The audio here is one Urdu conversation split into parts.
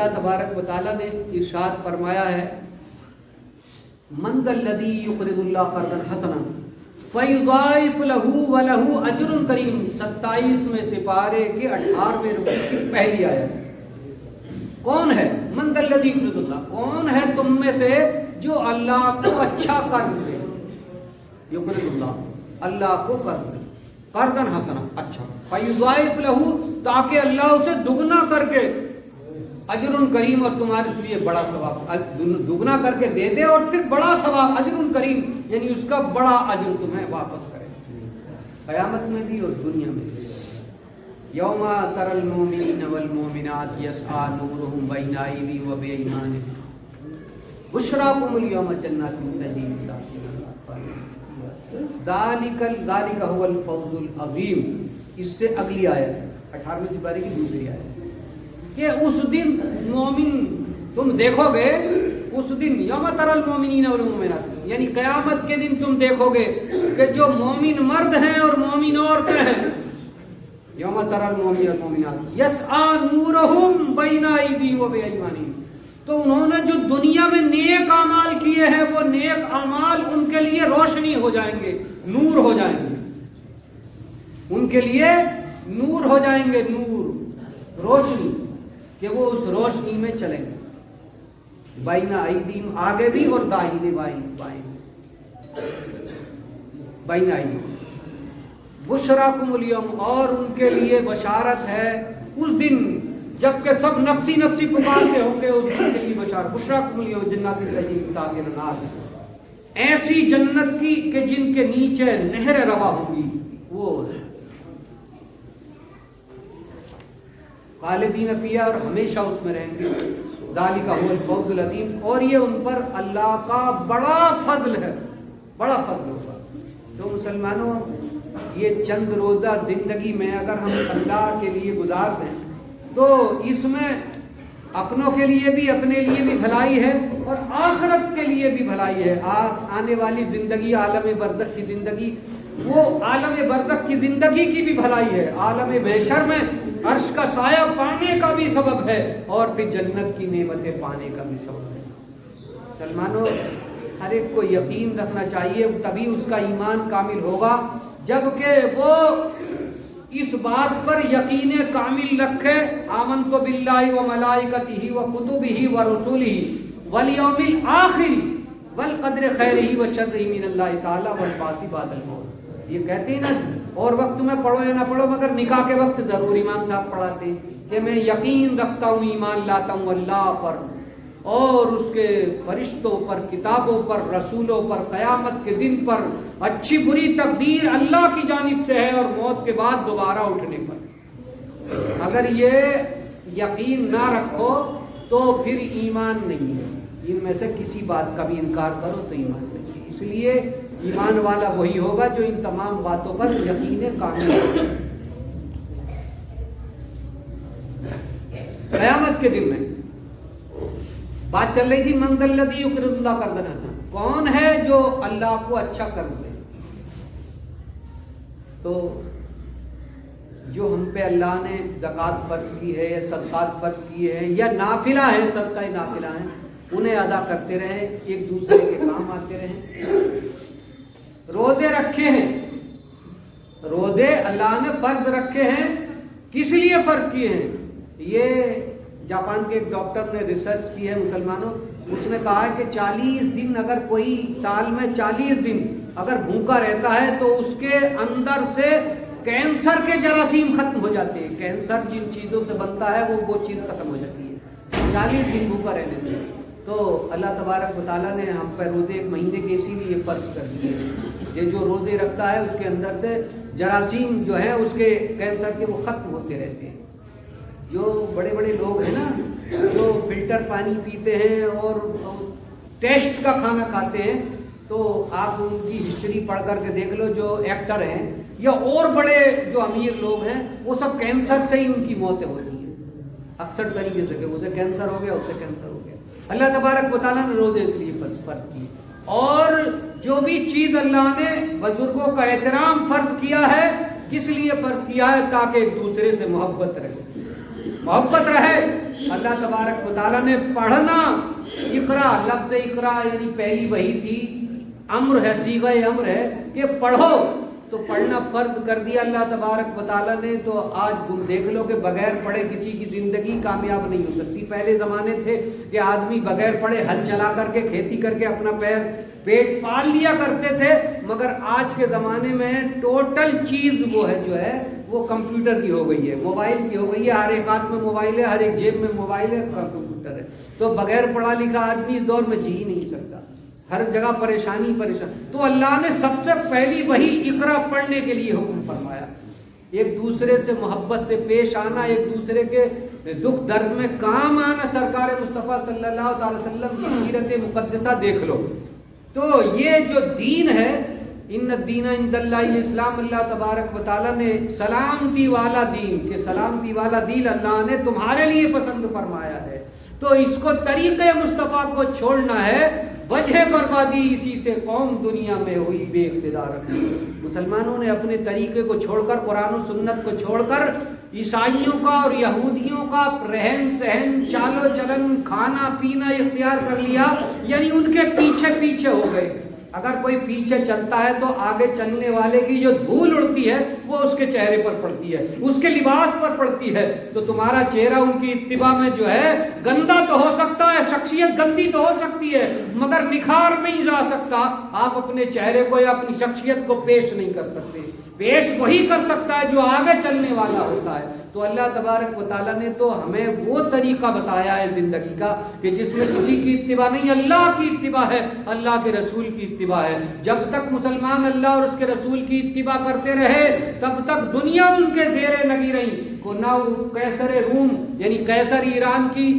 اللہ تبارک و تعالیٰ نے ارشاد فرمایا ہے من ذا الذی یقرض اللہ قرضا حسنا فیضاعف لہ ولہ اجر کریم، 27ویں سپارے کے 18ویں رکوع کی پہلی آیت۔ کون ہے من ذا الذی یقرض اللہ، کون ہے تم میں سے جو اللہ کو اچھا قرض دے؟ یقرض اللہ، اللہ کو قرض دے، قرضا حسنا، اچھا، فیضاعف لہ، تاکہ اللہ اسے دگنا کر کے، اجر کریم، اور تمہارے لیے بڑا ثواب، دگنا کر کے دے دے اور پھر بڑا ثواب، اجر کریم، یعنی اس کا بڑا اجر تمہیں واپس کرے، قیامت میں بھی اور دنیا میں بھی۔ یوم تری المؤمنین والمؤمنات یسعی نورہم بین ایدیہم وبایمانہم بشراکم الیوم جنات تجری من تحتہا الانہار ذالک هو الفوز العظیم۔ اس سے اگلی آیت 18ویں سپارے کی دوسری آیت کہ اس دن مومن تم دیکھو گے، اس دن یوم تری المؤمنین والمؤمنات، یعنی قیامت کے دن تم دیکھو گے کہ جو مومن مرد ہیں اور مومن عورتیں ہیں، یوم تری المؤمنین والمؤمنات یسعی نورہم بین ایدیہم وبایمانہم، تو انہوں نے جو دنیا میں نیک اعمال کیے ہیں وہ نیک اعمال ان کے لیے روشنی ہو جائیں گے، نور ہو جائیں گے، ان کے لیے نور ہو جائیں گے، نور، روشنی، کہ وہ اس روشنی میں چلیں گے، بین ایدیہم، آگے بھی اور داہنے بائیں، بین ایدیہم بشراکم الیوم، اور ان کے لیے بشارت ہے اس دن جبکہ سب نفسی نفسی پکارتے ہوں گے، اس دن کے لیے بشارت، بشراکم الیوم جنات تجری من تحتہا الانہار، ایسی جنت کی کہ جن کے نیچے نہریں روا ہوں گی، وہ خالدین فیہا، اور ہمیشہ اس میں رہیں گے، ذالک هو الفوز العظیم، اور یہ ان پر اللہ کا بڑا فضل ہے، بڑا فضل ہوگا۔ تو مسلمانوں، یہ چند روزہ زندگی میں اگر ہم اللہ کے لیے گزار دیں تو اس میں اپنوں کے لیے بھی، اپنے لیے بھی بھلائی ہے اور آخرت کے لیے بھی بھلائی ہے۔ آنے والی زندگی، عالم برزخ کی زندگی، وہ عالم برزخ کی زندگی کی بھی بھلائی ہے، عالم محشر میں عرش کا سایہ پانے کا بھی سبب ہے، اور پھر جنت کی نعمتیں پانے کا بھی سبب ہے۔ مسلمانوں، ہر ایک کو یقین رکھنا چاہیے، تبھی اس کا ایمان کامل ہوگا جبکہ وہ اس بات پر یقین کامل رکھے، آمنت باللہ و ملائکتہ و کتبہ و رسولہ والیوم الآخر والقدر خیرہ و شرہ من اللہ تعالی والبعث بعد الموت۔ یہ کہتے ہیں نا، اور وقت میں پڑھو یا نہ پڑھو، مگر نکاح کے وقت ضرور امام صاحب پڑھاتے ہیں کہ میں یقین رکھتا ہوں، ایمان لاتا ہوں اللہ پر اور اس کے فرشتوں پر، کتابوں پر، رسولوں پر، قیامت کے دن پر، اچھی بری تقدیر اللہ کی جانب سے ہے، اور موت کے بعد دوبارہ اٹھنے پر۔ اگر یہ یقین نہ رکھو تو پھر ایمان نہیں ہے، ان میں سے کسی بات کا بھی انکار کرو تو ایمان نہیں ہے۔ اس لیے ایمان والا وہی ہوگا جو ان تمام باتوں پر یقین کامل ہوگا۔ قیامت کے دن میں بات چل رہی تھی من ذا الذی یقرض اللہ قرضا حسنا، کون ہے جو اللہ کو اچھا قرض دے؟ تو جو ہم پہ اللہ نے زکوٰۃ فرض کی ہے یا صدقات فرض کیے ہیں یا نافلہ ہیں، صدقہ نافلہ ہیں، انہیں ادا کرتے رہیں، ایک دوسرے کے کام آتے رہیں۔ روزے رکھے ہیں، روزے اللہ نے فرض رکھے ہیں، کس لیے فرض کیے ہیں؟ یہ جاپان کے ایک ڈاکٹر نے ریسرچ کی ہے مسلمانوں، اس نے کہا ہے کہ 40 دن اگر کوئی سال میں 40 دن اگر بھوکا رہتا ہے تو اس کے اندر سے کینسر کے جراثیم ختم ہو جاتے ہیں، کینسر جن چیزوں سے بنتا ہے وہ چیز ختم ہو جاتی ہے 40 دن بھوکا رہنے سے۔ تو اللہ تبارک و تعالیٰ نے ہم پر روزے ایک مہینے کے اسی لیے فرض کر دیے ہیں، یہ جو روزے رکھتا ہے اس کے اندر سے جراثیم جو ہیں اس کے کینسر کے وہ ختم ہوتے رہتے ہیں۔ جو بڑے بڑے لوگ ہیں نا، جو فلٹر پانی پیتے ہیں اور ٹیسٹ کا کھانا کھاتے ہیں، تو آپ ان کی ہسٹری پڑھ کر کے دیکھ لو، جو ایکٹر ہیں یا اور بڑے جو امیر لوگ ہیں، وہ سب کینسر سے ہی ان کی موتیں ہوتی ہیں اکثر طریقے سے، کہ اسے کینسر ہو گیا، اسے کینسر ہو گیا۔ اللہ تبارک و تعالیٰ نے روزے اس لیے فرض کیے، اور جو بھی چیز اللہ نے بزرگوں کا احترام فرض کیا ہے، کس لیے فرض کیا ہے؟ تاکہ ایک دوسرے سے محبت رہے، محبت رہے۔ اللہ تبارک و تعالیٰ نے پڑھنا، اقرا، لفظ اقرا یعنی پہلی وحی تھی، امر ہے، صیغہ امر ہے کہ پڑھو، تو پڑھنا فرض کر دیا اللہ تبارک و تعالیٰ نے۔ تو آج تم دیکھ لو کہ بغیر پڑھے کسی کی زندگی کامیاب نہیں ہو سکتی۔ پہلے زمانے تھے کہ آدمی بغیر پڑھے ہل چلا کر کے کھیتی کر کے اپنا پیٹ پال لیا کرتے تھے، مگر آج کے زمانے میں ٹوٹل چیز وہ ہے جو ہے وہ کمپیوٹر کی ہو گئی ہے، موبائل کی ہو گئی ہے، ہر ایک ہاتھ میں موبائل ہے، ہر ایک جیب میں موبائل ہے، کمپیوٹر ہے۔ تو بغیر پڑھا لکھا آدمی اس دور میں جی ہی نہیں سکتا، ہر جگہ پریشانی۔ تو اللہ نے سب سے پہلی وہی اقرا پڑھنے کے لیے حکم فرمایا، ایک دوسرے سے محبت سے پیش آنا، ایک دوسرے کے دکھ درد میں کام آنا۔ سرکار مصطفیٰ صلی اللہ تعالی وسلم کی سیرت مقدسہ دیکھ لو، تو یہ جو دین ہے، ان الدین عند اللہ الاسلام، اللہ تبارک و تعالیٰ نے سلامتی والا دین، کہ سلامتی والا دین اللہ نے تمہارے لیے پسند فرمایا ہے، تو اس کو طریقے مصطفیٰ کو چھوڑنا ہے، وجہ بربادی اسی سے قوم دنیا میں ہوئی بے اقتدار۔ مسلمانوں نے اپنے طریقے کو چھوڑ کر، قرآن و سنت کو چھوڑ کر، عیسائیوں کا اور یہودیوں کا رہن سہن، چال و چلن، کھانا پینا اختیار کر لیا، یعنی ان کے پیچھے پیچھے ہو گئے۔ اگر کوئی پیچھے چلتا ہے تو آگے چلنے والے کی جو دھول اڑتی ہے وہ اس کے چہرے پر پڑتی ہے، اس کے لباس پر پڑتی ہے۔ تو تمہارا چہرہ ان کی اتباع میں جو ہے گندا تو ہو سکتا ہے، شخصیت گندی تو ہو سکتی ہے، مگر نکھار نہیں جا سکتا۔ آپ اپنے چہرے کو یا اپنی شخصیت کو پیش نہیں کر سکتے، پیش وہی کر سکتا ہے جو آگے چلنے والا ہوتا ہے۔ تو اللہ تبارک و تعالیٰ نے تو ہمیں وہ طریقہ بتایا ہے زندگی کا کہ جس میں کسی کی اتباع نہیں، اللہ کی اتباع ہے، اللہ کے رسول کی اتباع ہے۔ جب تک مسلمان اللہ اور اس کے رسول کی اتباع کرتے رہے تب تک دنیا ان کے زیر نگی رہی، کو نہ قیصر روم یعنی قیصر ایران کی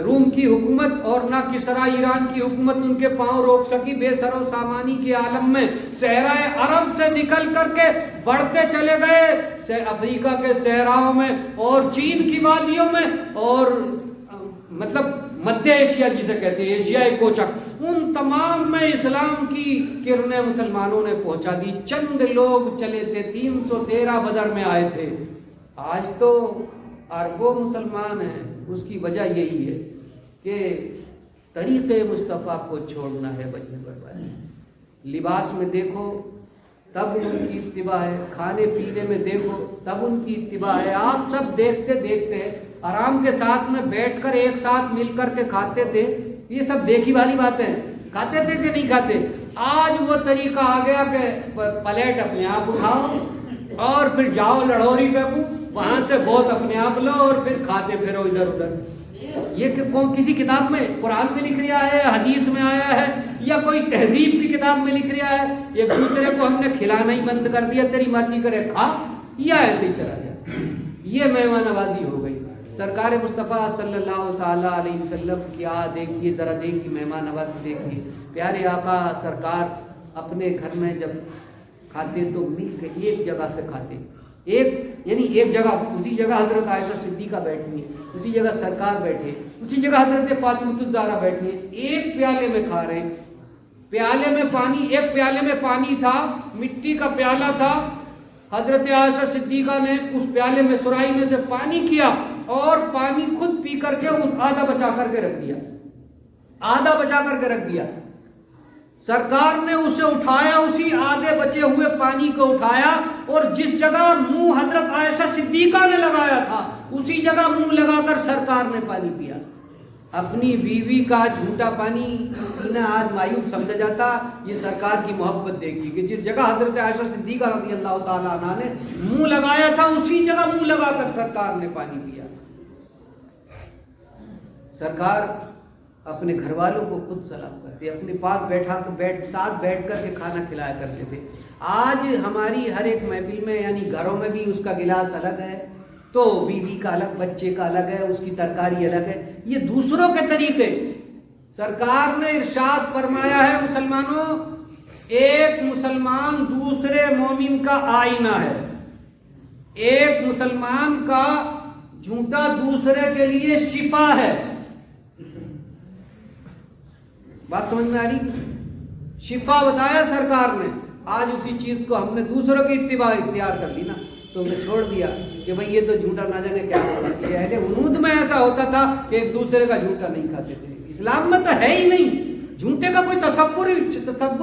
روم کی حکومت اور نہ کسرا ایران کی حکومت ان کے پاؤں روک سکی۔ بے سر و سامانی کے عالم میں صحرائے عرب سے نکل کر کے بڑھتے چلے گئے افریقہ کے صحراؤں میں اور چین کی وادیوں میں اور مطلب مدھیہ ایشیا جسے کہتے ہیں، ایشیائی کوچک، ان تمام میں اسلام کی کرنیں مسلمانوں نے پہنچا دی۔ چند لوگ چلے تھے، 313 بدر میں آئے تھے، آج تو اربوں مسلمان ہیں۔ اس کی وجہ یہی ہے کہ طریقے مصطفیٰ کو چھوڑنا ہے وجہ بربادی۔ لباس میں دیکھو تب ان کی اتباع ہے، کھانے پینے میں دیکھو تب ان کی اتباع ہے۔ آپ سب دیکھتے دیکھتے آرام کے ساتھ میں بیٹھ کر ایک ساتھ مل کر کے کھاتے تھے، یہ سب دیکھی والی باتیں ہیں، کھاتے تھے کہ نہیں کھاتے؟ آج وہ طریقہ آ گیا کہ پلیٹ اپنے آپ اٹھاؤ اور پھر جاؤ لڑوری پہ، وہاں سے بہت اپنے آپ لو اور پھر کھاتے پھرو ادھر ادھر۔ یہ کہ کسی کتاب میں قرآن میں لکھ رہا ہے، حدیث میں آیا ہے، یا کوئی تہذیب کی کتاب میں لکھ رہا ہے؟ ایک دوسرے کو ہم نے کھلانا ہی بند کر دیا، تیری مرضی کرے کھا، یا ایسے ہی چلا گیا۔ یہ مہمان نوازی ہو گئی۔ سرکار مصطفیٰ صلی اللہ تعالیٰ علیہ وسلم کیا دیکھیے، ذرا دیکھیے مہمان نوازی دیکھیے۔ پیارے آقا سرکار اپنے گھر میں جب کھاتے تو مل کے ایک جگہ سے کھاتے، ایک جگہ، اسی جگہ حضرت عائشہ صدیقہ بیٹھی ہیں، اسی جگہ سرکار بیٹھے، اسی جگہ حضرت فاطمہ الزہرا بیٹھی ہیں، ایک پیالے میں کھا رہے ہیں۔ پیالے میں پانی، ایک پیالے میں پانی تھا، مٹی کا پیالہ تھا، حضرت عائشہ صدیقہ نے اس پیالے میں سرائی میں سے پانی کیا اور پانی خود پی کر کے اس آدھا بچا کر کے رکھ دیا، آدھا بچا کر کے رکھ دیا۔ سرکار نے اسے اٹھایا، اسی آدھے بچے ہوئے پانی کو اٹھایا اور جس جگہ منہ حضرت عائشہ صدیقہ نے لگایا تھا اسی جگہ منہ لگا کر سرکار نے پانی پیا۔ اپنی بیوی کا جھوٹا پانی پینا آج مایوب سمجھا جاتا، یہ سرکار کی محبت دیکھی کہ جس جگہ حضرت عائشہ صدیقہ رضی اللہ تعالیٰ عنہ نے منہ لگایا تھا اسی جگہ منہ لگا کر سرکار نے پانی پیا۔ سرکار اپنے گھر والوں کو خود سلام کرتے، اپنے پاس ساتھ بیٹھ کر کے کھانا کھلایا کرتے تھے۔ آج ہماری ہر ایک محفل میں یعنی گھروں میں بھی اس کا گلاس الگ ہے، تو بیوی کا الگ، بچے کا الگ ہے، اس کی ترکاری الگ ہے، یہ دوسروں کے طریقے۔ سرکار نے ارشاد فرمایا ہے مسلمانوں، ایک مسلمان دوسرے مومن کا آئینہ ہے، ایک مسلمان کا جھوٹا دوسرے کے لیے شفا ہے۔ بات سمجھ میں آ رہی؟ شفا بتایا سرکار نے۔ آج اسی چیز کو ہم نے دوسروں کی اتباع اختیار کر لی نا، تو ہم نے چھوڑ دیا۔ کہ بھئی یہ تو جھوٹا نہ جانے کیا ہوگا. یہ اہل عنود میں ایسا ہوتا تھا کہ ایک دوسرے کا جھوٹا نہیں کھاتے تھے. اسلام میں تو ہے ہی نہیں, جھوٹے کا کوئی تصور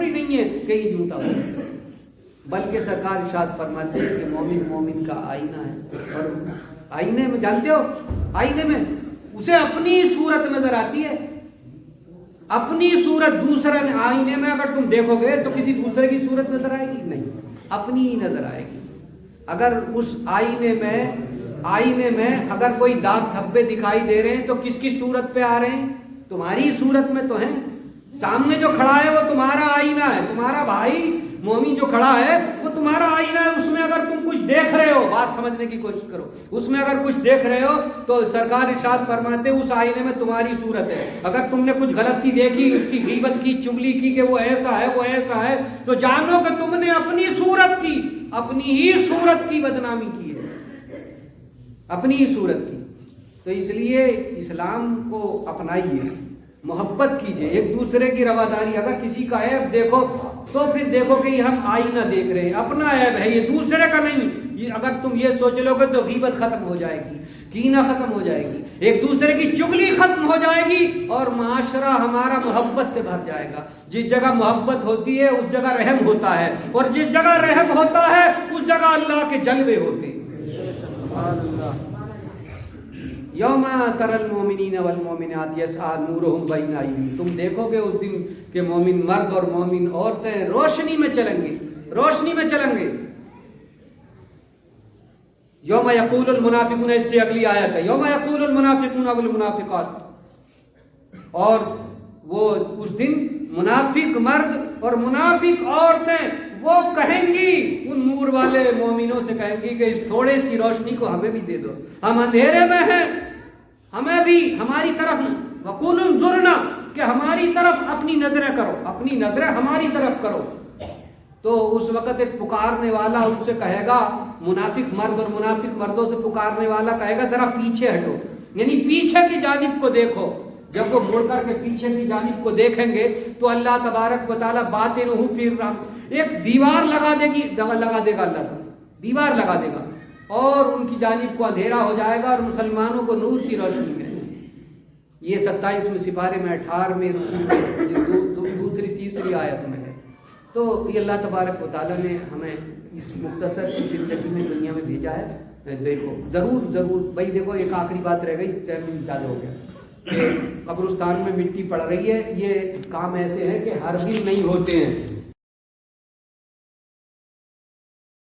ہی نہیں ہے کہ یہ جھوٹا ہو. بلکہ سرکار ارشاد فرماتے ہیں کہ مومن مومن کا آئینہ ہے, اور آئینے میں جانتے ہو, آئینے میں اسے اپنی صورت نظر آتی ہے, اپنی صورت. دوسرا آئینے میں اگر تم دیکھو گے تو کسی دوسرے کی صورت نظر آئے گی نہیں, اپنی ہی نظر آئے گی. اگر اس آئینے میں اگر کوئی داغ دھبے دکھائی دے رہے ہیں تو کس کی صورت پہ آ رہے ہیں؟ تمہاری صورت میں تو ہیں. سامنے جو کھڑا ہے وہ تمہارا آئینہ ہے, تمہارا بھائی مومن جو کھڑا ہے وہ تمہارا آئینہ ہے. اس میں اگر تم کچھ دیکھ رہے ہو, بات سمجھنے کی کوشش کرو, اس میں اگر کچھ دیکھ رہے ہو تو سرکار ارشاد فرماتے اس آئینے میں تمہاری صورت ہے. اگر تم نے کچھ غلطی دیکھی, اس کی غیبت کی, چگلی کی کہ وہ ایسا ہے وہ ایسا ہے, تو جانو کہ تم نے اپنی صورت کی, اپنی ہی صورت کی بدنامی کی ہے, اپنی ہی صورت کی. تو اس لیے اسلام کو اپنائیے, محبت کیجئے, ایک دوسرے کی رواداری. اگر کسی کا عیب دیکھو تو پھر دیکھو کہ یہ ہم آئینہ دیکھ رہے ہیں, اپنا عیب ہے یہ, دوسرے کا نہیں. اگر تم یہ سوچ لو گے تو غیبت ختم ہو جائے گی, کینہ ختم ہو جائے گی, ایک دوسرے کی چگلی ختم ہو جائے گی, اور معاشرہ ہمارا محبت سے بھر جائے گا. جس جگہ محبت ہوتی ہے اس جگہ رحم ہوتا ہے, اور جس جگہ رحم ہوتا ہے اس جگہ اللہ کے جلوے ہوتے ہیں. سبحان اللہ. یوم تری المؤمنین والمؤمنات یسعی نورہم بین ایدیہم. تم دیکھو گے اس دن کہ مومن مرد اور مومن عورتیں روشنی میں چلیں گے, روشنی میں چلیں گے. یوم یقول المنافقون, اس سے اگلی آیت ہے, یوم یقول المنافقون والمنافقات. اور وہ اس دن منافق مرد اور منافق عورتیں وہ کہیں گی ان نور والے مومنوں سے, کہیں گی کہ اس تھوڑے سی روشنی کو ہمیں بھی دے دو, ہم اندھیرے میں ہیں, ہمیں بھی ہماری طرف وقول انظرنا, کہ ہماری طرف اپنی نظریں کرو, اپنی نظریں ہماری طرف کرو. تو اس وقت ایک پکارنے والا ان سے کہے گا, منافق مرد اور منافق مردوں سے پکارنے والا کہے گا ذرا پیچھے ہٹو, یعنی پیچھے کی جانب کو دیکھو. جب وہ مڑ کر کے پیچھے کی جانب کو دیکھیں گے تو اللہ تبارک و تعالیٰ باطنہ فی الرحمۃ, ایک دیوار لگا دے گا اللہ تعالیٰ, دیوار لگا دے گا, اور ان کی جانب کو اندھیرا ہو جائے گا اور مسلمانوں کو نور کی روشنی میں. یہ 27ویں سپارے میں 18ویں دوسری تیسری آیت میں ہے. تو یہ اللہ تبارک و تعالیٰ نے ہمیں اس مختصر کی زندگی میں دنیا میں بھیجا ہے. دیکھو ضرور بھائی, دیکھو ایک آخری بات رہ گئی, ٹائم بھی زیادہ ہو گیا. قبرستان میں مٹی پڑ رہی ہے, یہ کام ایسے ہیں کہ ہر دن نہیں ہوتے ہیں.